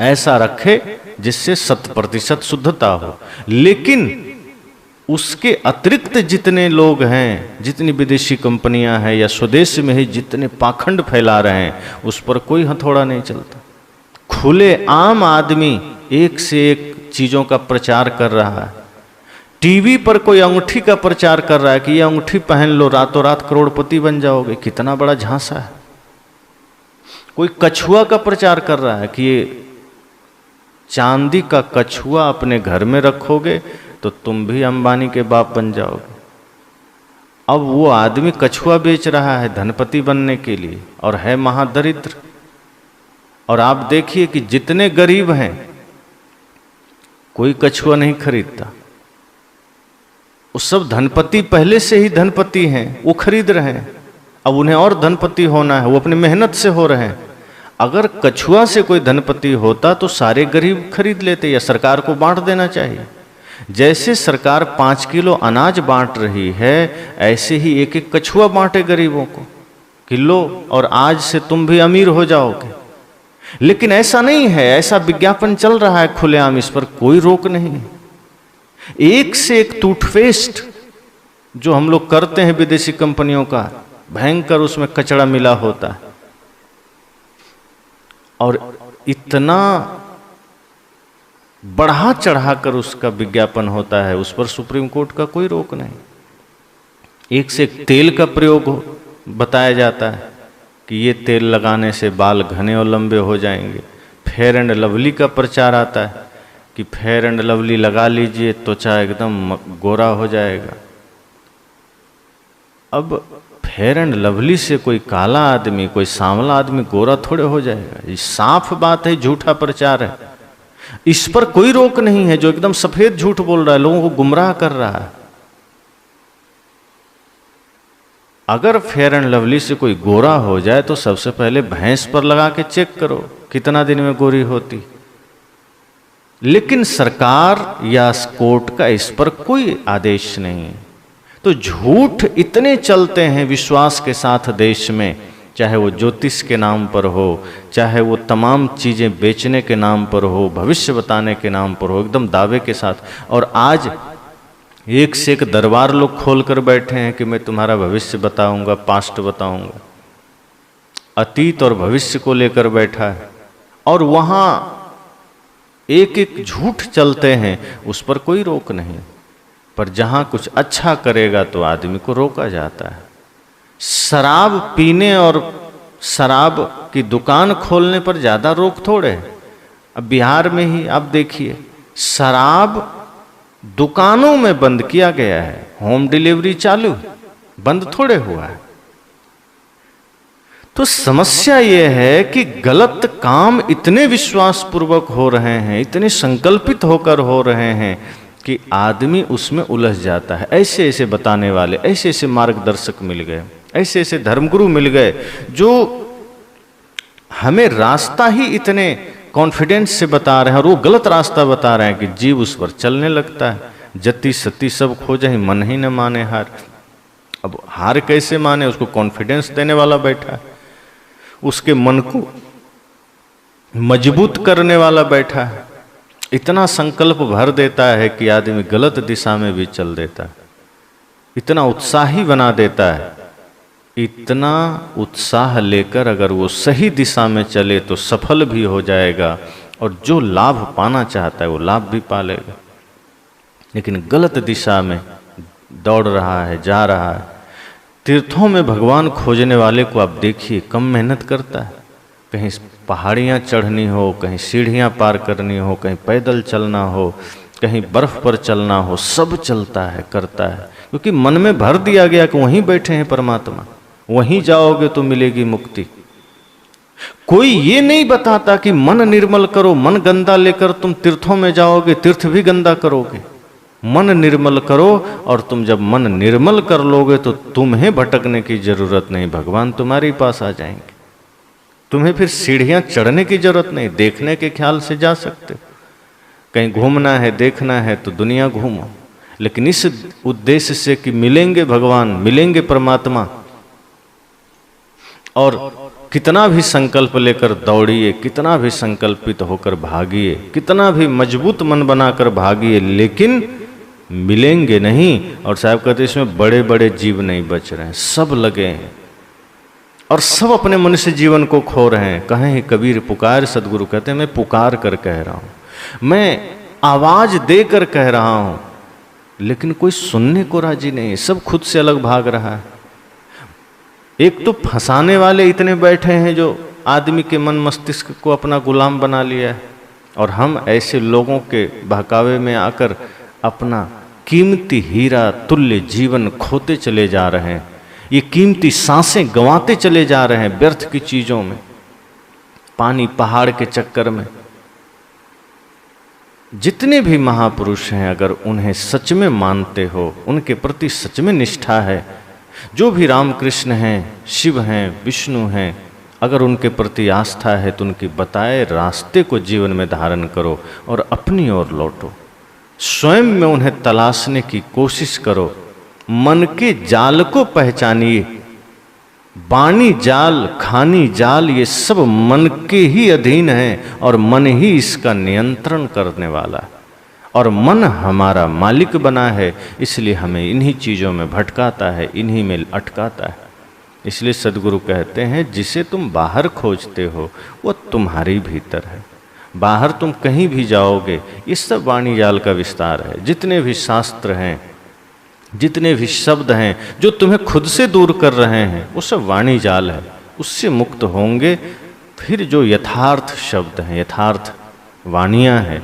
ऐसा रखे जिससे 100% शुद्धता हो। लेकिन उसके अतिरिक्त जितने लोग हैं, जितनी विदेशी कंपनियां हैं या स्वदेश में ही जितने पाखंड फैला रहे हैं, उस पर कोई हथौड़ा नहीं चलता। खुले आम आदमी एक से एक चीजों का प्रचार कर रहा है। टीवी पर कोई अंगूठी का प्रचार कर रहा है कि ये अंगूठी पहन लो, रातों रात करोड़पति बन जाओगे। कितना बड़ा झांसा है। कोई कछुआ का प्रचार कर रहा है कि ये चांदी का कछुआ अपने घर में रखोगे तो तुम भी अंबानी के बाप बन जाओगे। अब वो आदमी कछुआ बेच रहा है धनपति बनने के लिए, और है महादरिद्र। और आप देखिए कि जितने गरीब हैं कोई कछुआ नहीं खरीदता। वो सब धनपति पहले से ही धनपति हैं, वो खरीद रहे हैं। अब उन्हें और धनपति होना है, वो अपनी मेहनत से हो रहे हैं। अगर कछुआ से कोई धनपति होता तो सारे गरीब खरीद लेते, या सरकार को बांट देना चाहिए। जैसे सरकार 5 किलो अनाज बांट रही है, ऐसे ही एक एक कछुआ बांटे गरीबों को, किलो, और आज से तुम भी अमीर हो जाओगे। लेकिन ऐसा नहीं है, ऐसा विज्ञापन चल रहा है खुलेआम, इस पर कोई रोक नहीं है। एक से एक टूथपेस्ट जो हम लोग करते हैं विदेशी कंपनियों का, भयंकर उसमें कचरा मिला होता है, और इतना बढ़ा चढ़ाकर उसका विज्ञापन होता है, उस पर सुप्रीम कोर्ट का कोई रोक नहीं। एक से एक तेल का प्रयोग बताया जाता है कि ये तेल लगाने से बाल घने और लंबे हो जाएंगे। फेयर एंड लवली का प्रचार आता है कि फेयर एंड लवली लगा लीजिए, त्वचा एकदम गोरा हो जाएगा। अब फेयर एंड लवली से कोई काला आदमी, कोई सांवला आदमी गोरा थोड़े हो जाएगा। ये साफ बात है, झूठा प्रचार है। इस पर कोई रोक नहीं है। जो एकदम सफेद झूठ बोल रहा है, लोगों को गुमराह कर रहा है। अगर फेयर एंड लवली से कोई गोरा हो जाए तो सबसे पहले भैंस पर लगा के चेक करो कितना दिन में गोरी होती। लेकिन सरकार या कोर्ट का इस पर कोई आदेश नहीं है। तो झूठ इतने चलते हैं विश्वास के साथ देश में, चाहे वो ज्योतिष के नाम पर हो, चाहे वो तमाम चीजें बेचने के नाम पर हो, भविष्य बताने के नाम पर हो, एकदम दावे के साथ। और आज एक से एक दरबार लोग खोल कर बैठे हैं कि मैं तुम्हारा भविष्य बताऊंगा, पास्ट बताऊंगा। अतीत और भविष्य को लेकर बैठा है और वहां एक एक झूठ चलते हैं, उस पर कोई रोक नहीं। पर जहां कुछ अच्छा करेगा तो आदमी को रोका जाता है। शराब पीने और शराब की दुकान खोलने पर ज्यादा रोक थोड़े है। अब बिहार में ही आप देखिए, शराब दुकानों में बंद किया गया है, होम डिलीवरी चालू, बंद थोड़े हुआ है। तो समस्या यह है कि गलत काम इतने विश्वासपूर्वक हो रहे हैं, इतने संकल्पित होकर हो रहे हैं कि आदमी उसमें उलझ जाता है। ऐसे ऐसे बताने वाले, ऐसे ऐसे मार्गदर्शक मिल गए, ऐसे ऐसे धर्मगुरु मिल गए जो हमें रास्ता ही इतने कॉन्फिडेंस से बता रहे हैं, और वो गलत रास्ता बता रहे हैं कि जीव उस पर चलने लगता है। जति सती सब खोजे, मन ही न माने हार। अब हार कैसे माने? उसको कॉन्फिडेंस देने वाला बैठा है, उसके मन को मजबूत करने वाला बैठा है, इतना संकल्प भर देता है कि आदमी गलत दिशा में भी चल देता है, इतना उत्साही बना देता है। इतना उत्साह लेकर अगर वो सही दिशा में चले तो सफल भी हो जाएगा, और जो लाभ पाना चाहता है वो लाभ भी पा लेगा। लेकिन गलत दिशा में दौड़ रहा है, जा रहा है। तीर्थों में भगवान खोजने वाले को आप देखिए, कम मेहनत करता है। कहीं पहाड़ियाँ चढ़नी हो, कहीं सीढ़ियाँ पार करनी हो, कहीं पैदल चलना हो, कहीं बर्फ पर चलना हो, सब चलता है, करता है, क्योंकि मन में भर दिया गया कि वहीं बैठे हैं परमात्मा, वहीं जाओगे तो मिलेगी मुक्ति। कोई ये नहीं बताता कि मन निर्मल करो, मन गंदा लेकर तुम तीर्थों में जाओगे, तीर्थ भी गंदा करोगे। मन निर्मल करो, और तुम जब मन निर्मल कर लोगे तो तुम्हें भटकने की जरूरत नहीं, भगवान तुम्हारे पास आ जाएंगे। तुम्हें फिर सीढ़ियां चढ़ने की जरूरत नहीं, देखने के ख्याल से जा सकते हो। कहीं घूमना है, देखना है तो दुनिया घूमो, लेकिन इस उद्देश्य से कि मिलेंगे भगवान, मिलेंगे परमात्मा, और कितना भी संकल्प लेकर दौड़िए, कितना भी संकल्पित होकर भागिए, कितना भी मजबूत मन बनाकर भागिए, लेकिन मिलेंगे नहीं। और साहब कहते इसमें बड़े बड़े जीव नहीं बच रहे हैं, सब लगे हैं और सब अपने मन से जीवन को खो रहे हैं। कहें ही कबीर पुकार, सदगुरु कहते हैं मैं पुकार कर कह रहा हूं, मैं आवाज देकर कह रहा हूं, लेकिन कोई सुनने को राजी नहीं है, सब खुद से अलग भाग रहा है। एक तो फंसाने वाले इतने बैठे हैं जो आदमी के मन मस्तिष्क को अपना गुलाम बना लिया है, और हम ऐसे लोगों के बहकावे में आकर अपना कीमती हीरा तुल्य जीवन खोते चले जा रहे हैं। ये कीमती सांसें गंवाते चले जा रहे हैं व्यर्थ की चीजों में, पानी पहाड़ के चक्कर में। जितने भी महापुरुष हैं, अगर उन्हें सच में मानते हो, उनके प्रति सच में निष्ठा है, जो भी रामकृष्ण हैं, शिव हैं, विष्णु हैं, अगर उनके प्रति आस्था है तो उनके बताए रास्ते को जीवन में धारण करो और अपनी ओर लौटो। स्वयं में उन्हें तलाशने की कोशिश करो, मन के जाल को पहचानिए। बाणी जाल, खानी जाल, ये सब मन के ही अधीन है, और मन ही इसका नियंत्रण करने वाला है, और मन हमारा मालिक बना है। इसलिए हमें इन्हीं चीज़ों में भटकाता है, इन्हीं में अटकाता है। इसलिए सदगुरु कहते हैं जिसे तुम बाहर खोजते हो वो तुम्हारे भीतर है। बाहर तुम कहीं भी जाओगे, ये सब वाणी जाल का विस्तार है। जितने भी शास्त्र हैं, जितने भी शब्द हैं जो तुम्हें खुद से दूर कर रहे हैं, वो सब वाणी जाल है। उससे मुक्त होंगे, फिर जो यथार्थ शब्द हैं, यथार्थ वाणियाँ हैं,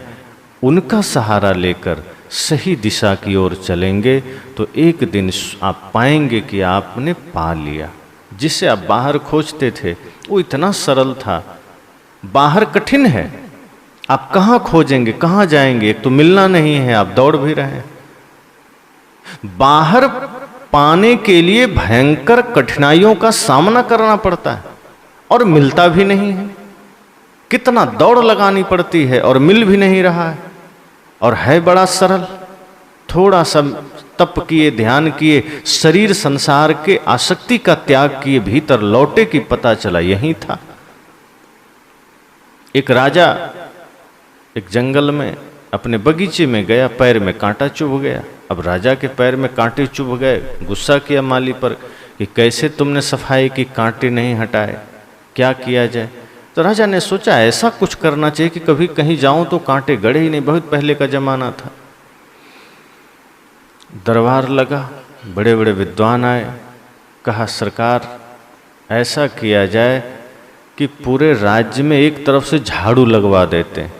उनका सहारा लेकर सही दिशा की ओर चलेंगे तो एक दिन आप पाएंगे कि आपने पा लिया। जिसे आप बाहर खोजते थे वो इतना सरल था, बाहर कठिन है। आप कहाँ खोजेंगे, कहाँ जाएंगे? एक तो मिलना नहीं है, आप दौड़ भी रहे हैं। बाहर पाने के लिए भयंकर कठिनाइयों का सामना करना पड़ता है और मिलता भी नहीं है। कितना दौड़ लगानी पड़ती है और मिल भी नहीं रहा है। और है बड़ा सरल, थोड़ा सा तप किए, ध्यान किए, शरीर संसार के आसक्ति का त्याग किए, भीतर लौटे कि पता चला यही था। एक राजा एक जंगल में अपने बगीचे में गया, पैर में कांटा चुभ गया। अब राजा के पैर में कांटे चुभ गए, गुस्सा किया माली पर कि कैसे तुमने सफाई की, कांटे नहीं हटाए, क्या किया जाए। तो राजा ने सोचा ऐसा कुछ करना चाहिए कि कभी कहीं जाऊं तो कांटे गड़े ही नहीं। बहुत पहले का जमाना था। दरबार लगा, बड़े बड़े विद्वान आए, कहा सरकार ऐसा किया जाए कि पूरे राज्य में एक तरफ से झाड़ू लगवा देते हैं,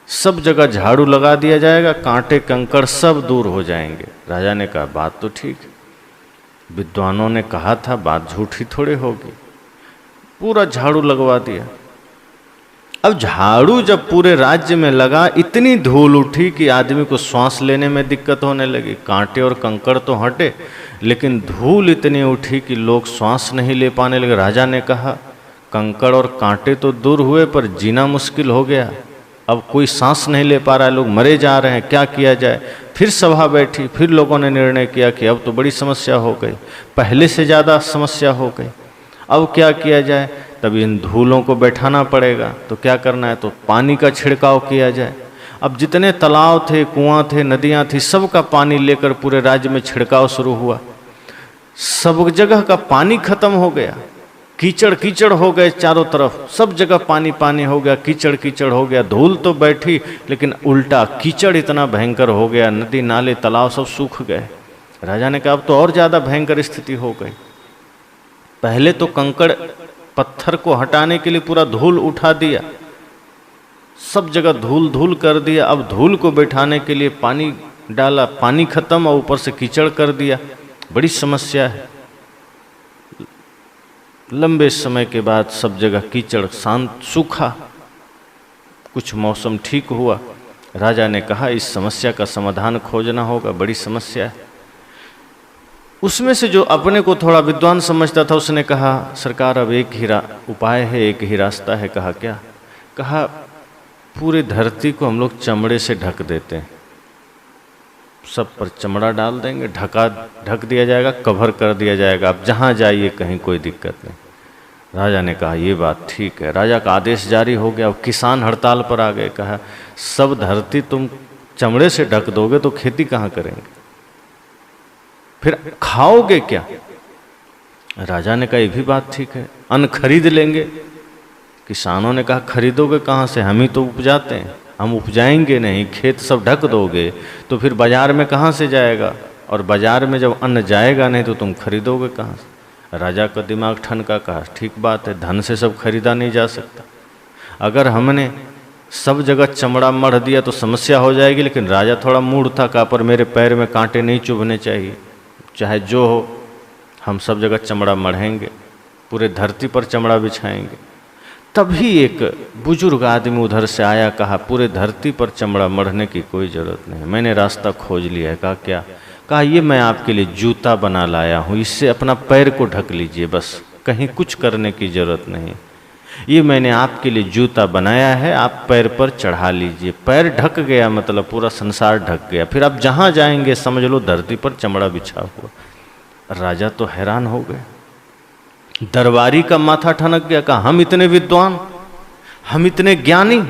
सब जगह झाड़ू लगा दिया जाएगा, कांटे कंकड़ सब दूर हो जाएंगे। राजा ने कहा बात तो ठीक है, विद्वानों ने कहा था, बात झूठी थोड़े होगी। पूरा झाड़ू लगवा दिया। अब झाड़ू जब पूरे राज्य में लगा, इतनी धूल उठी कि आदमी को सांस लेने में दिक्कत होने लगी। कांटे और कंकड़ तो हटे, लेकिन धूल इतनी उठी कि लोग सांस नहीं ले पाने लगे। राजा ने कहा कंकड़ और कांटे तो दूर हुए पर जीना मुश्किल हो गया, अब कोई सांस नहीं ले पा रहा है, लोग मरे जा रहे हैं, क्या किया जाए। फिर सभा बैठी, फिर लोगों ने निर्णय किया कि अब तो बड़ी समस्या हो गई, पहले से ज़्यादा समस्या हो गई, अब क्या किया जाए। तब इन धूलों को बैठाना पड़ेगा। तो क्या करना है, तो पानी का छिड़काव किया जाए। अब जितने तालाब थे, कुआं थे, नदियां थी, सब का पानी लेकर पूरे राज्य में छिड़काव शुरू हुआ। सब जगह का पानी खत्म हो गया, कीचड़ कीचड़ हो गए चारों तरफ, सब जगह पानी पानी हो गया, कीचड़ कीचड़ हो गया। धूल तो बैठी, लेकिन उल्टा कीचड़ इतना भयंकर हो गया, नदी नाले तालाब सब सूख गए। राजा ने कहा अब तो और ज़्यादा भयंकर स्थिति हो गई। पहले तो कंकड़ पत्थर को हटाने के लिए पूरा धूल उठा दिया, सब जगह धूल धूल कर दिया। अब धूल को बैठाने के लिए पानी डाला, पानी खत्म और ऊपर से कीचड़ कर दिया, बड़ी समस्या है। लंबे समय के बाद सब जगह कीचड़ शांत सूखा, कुछ मौसम ठीक हुआ। राजा ने कहा इस समस्या का समाधान खोजना होगा, बड़ी समस्या है। उसमें से जो अपने को थोड़ा विद्वान समझता था उसने कहा सरकार अब एक ही उपाय है, एक ही रास्ता है। कहा क्या? कहा पूरे धरती को हम लोग चमड़े से ढक देते हैं, सब पर चमड़ा डाल देंगे, ढक दिया जाएगा, कवर कर दिया जाएगा, अब जहाँ जाइए कहीं कोई दिक्कत नहीं। राजा ने कहा ये बात ठीक है। राजा का आदेश जारी हो गया। अब किसान हड़ताल पर आ गए। कहा सब धरती तुम चमड़े से ढक दोगे तो खेती कहाँ करेंगे, फिर खाओगे क्या? राजा ने कहा ये भी बात ठीक है, अन्न खरीद लेंगे। किसानों ने कहा खरीदोगे कहाँ से, हम ही तो उपजाते हैं, हम उपजाएंगे नहीं, खेत सब ढक दोगे तो फिर बाजार में कहाँ से जाएगा, और बाजार में जब अन्न जाएगा नहीं तो तुम खरीदोगे कहाँ से? राजा का दिमाग ठनका। कहा ठीक बात है, धन से सब खरीदा नहीं जा सकता। अगर हमने सब जगह चमड़ा मढ़ दिया तो समस्या हो जाएगी, लेकिन राजा थोड़ा मूड था। कहा पर मेरे पैर में कांटे नहीं चुभने चाहिए, चाहे जो हो, हम सब जगह चमड़ा मढ़ेंगे, पूरे धरती पर चमड़ा बिछाएंगे। तभी एक बुजुर्ग आदमी उधर से आया। कहा पूरे धरती पर चमड़ा मढ़ने की कोई ज़रूरत नहीं, मैंने रास्ता खोज लिया है। कहा क्या? कहा ये मैं आपके लिए जूता बना लाया हूँ, इससे अपना पैर को ढक लीजिए, बस कहीं कुछ करने की ज़रूरत नहीं। ये मैंने आपके लिए जूता बनाया है, आप पैर पर चढ़ा लीजिए। पैर ढक गया मतलब पूरा संसार ढक गया, फिर आप जहाँ जाएंगे समझ लो धरती पर चमड़ा बिछा हुआ। राजा तो हैरान हो गए, दरबारी का माथा ठनक गया। कहा हम इतने विद्वान, हम इतने ज्ञानी,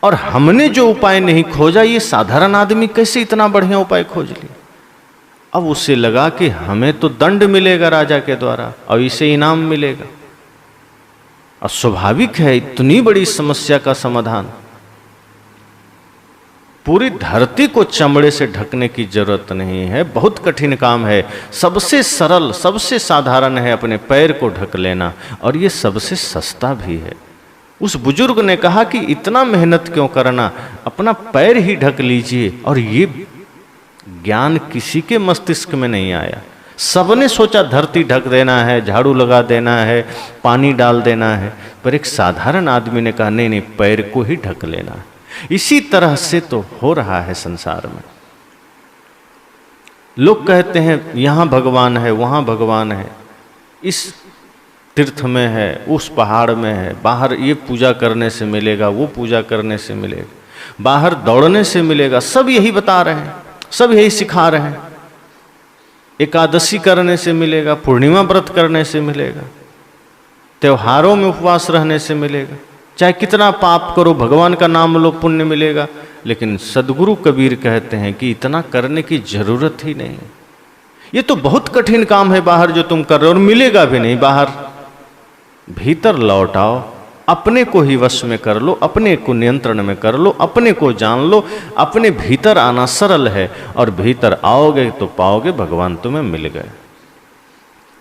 और हमने जो उपाय नहीं खोजा, ये साधारण आदमी कैसे इतना बढ़िया उपाय खोज लिया? अब उसे लगा कि हमें तो दंड मिलेगा राजा के द्वारा और इसे इनाम मिलेगा, और स्वाभाविक है इतनी बड़ी समस्या का समाधान। पूरी धरती को चमड़े से ढकने की जरूरत नहीं है, बहुत कठिन काम है। सबसे सरल, सबसे साधारण है अपने पैर को ढक लेना, और ये सबसे सस्ता भी है। उस बुजुर्ग ने कहा कि इतना मेहनत क्यों करना, अपना पैर ही ढक लीजिए। और ये ज्ञान किसी के मस्तिष्क में नहीं आया। सबने सोचा धरती ढक देना है, झाड़ू लगा देना है, पानी डाल देना है, पर एक साधारण आदमी ने कहा नहीं नहीं, पैर को ही ढक लेना है। इसी तरह से तो हो रहा है संसार में। लोग कहते हैं यहाँ भगवान है, वहाँ भगवान है, इस तीर्थ में है, उस पहाड़ में है, बाहर ये पूजा करने से मिलेगा, वो पूजा करने से मिलेगा, बाहर दौड़ने से मिलेगा। सब यही बता रहे हैं, सब यही सिखा रहे हैं। एकादशी करने से मिलेगा, पूर्णिमा व्रत करने से मिलेगा, त्योहारों में उपवास रहने से मिलेगा, चाहे कितना पाप करो भगवान का नाम लो पुण्य मिलेगा। लेकिन सदगुरु कबीर कहते हैं कि इतना करने की जरूरत ही नहीं, ये तो बहुत कठिन काम है बाहर जो तुम कर रहे हो, और मिलेगा भी नहीं। बाहर भीतर लौट आओ, अपने को ही वश में कर लो, अपने को नियंत्रण में कर लो, अपने को जान लो। अपने भीतर आना सरल है, और भीतर आओगे तो पाओगे भगवान तुम्हें मिल गए।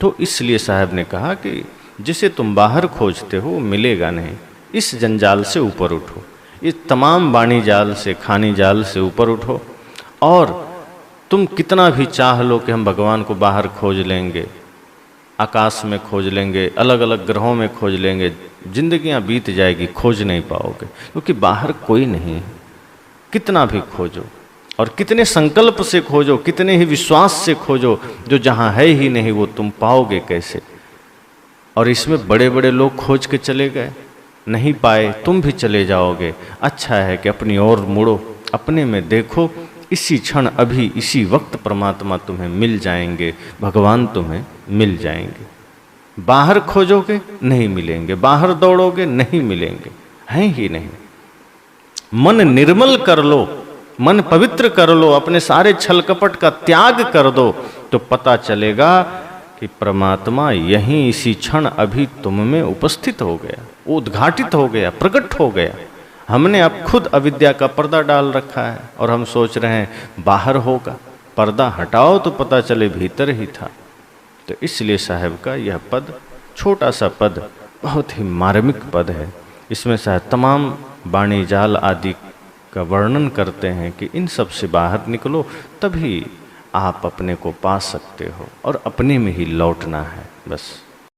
तो इसलिए साहब ने कहा कि जिसे तुम बाहर खोजते हो वो मिलेगा नहीं। इस जंजाल से ऊपर उठो, इस तमाम वाणी जाल से, खानी जाल से ऊपर उठो। और तुम कितना भी चाह लो कि हम भगवान को बाहर खोज लेंगे, आकाश में खोज लेंगे, अलग अलग ग्रहों में खोज लेंगे, जिंदगियां बीत जाएगी, खोज नहीं पाओगे, क्योंकि बाहर कोई नहीं है। कितना भी खोजो और कितने संकल्प से खोजो, कितने ही विश्वास से खोजो, जो जहां है ही नहीं वो तुम पाओगे कैसे। और इसमें बड़े बड़े लोग खोज के चले गए, नहीं पाए, तुम भी चले जाओगे। अच्छा है कि अपनी ओर मुड़ो, अपने में देखो, इसी क्षण अभी इसी वक्त परमात्मा तुम्हें मिल जाएंगे, भगवान तुम्हें मिल जाएंगे। बाहर खोजोगे नहीं मिलेंगे, बाहर दौड़ोगे नहीं मिलेंगे, हैं ही नहीं। मन निर्मल कर लो, मन पवित्र कर लो, अपने सारे छल कपट का त्याग कर दो, तो पता चलेगा कि परमात्मा यहीं इसी क्षण अभी तुम में उपस्थित हो गया, उद्घाटित हो गया, प्रकट हो गया। हमने अब खुद अविद्या का पर्दा डाल रखा है और हम सोच रहे हैं बाहर होगा। पर्दा हटाओ तो पता चले भीतर ही था। तो इसलिए साहब का यह पद, छोटा सा पद, बहुत ही मार्मिक पद है। इसमें साहब तमाम वाणी जाल आदि का वर्णन करते हैं कि इन सब से बाहर निकलो, तभी आप अपने को पा सकते हो, और अपने में ही लौटना है बस।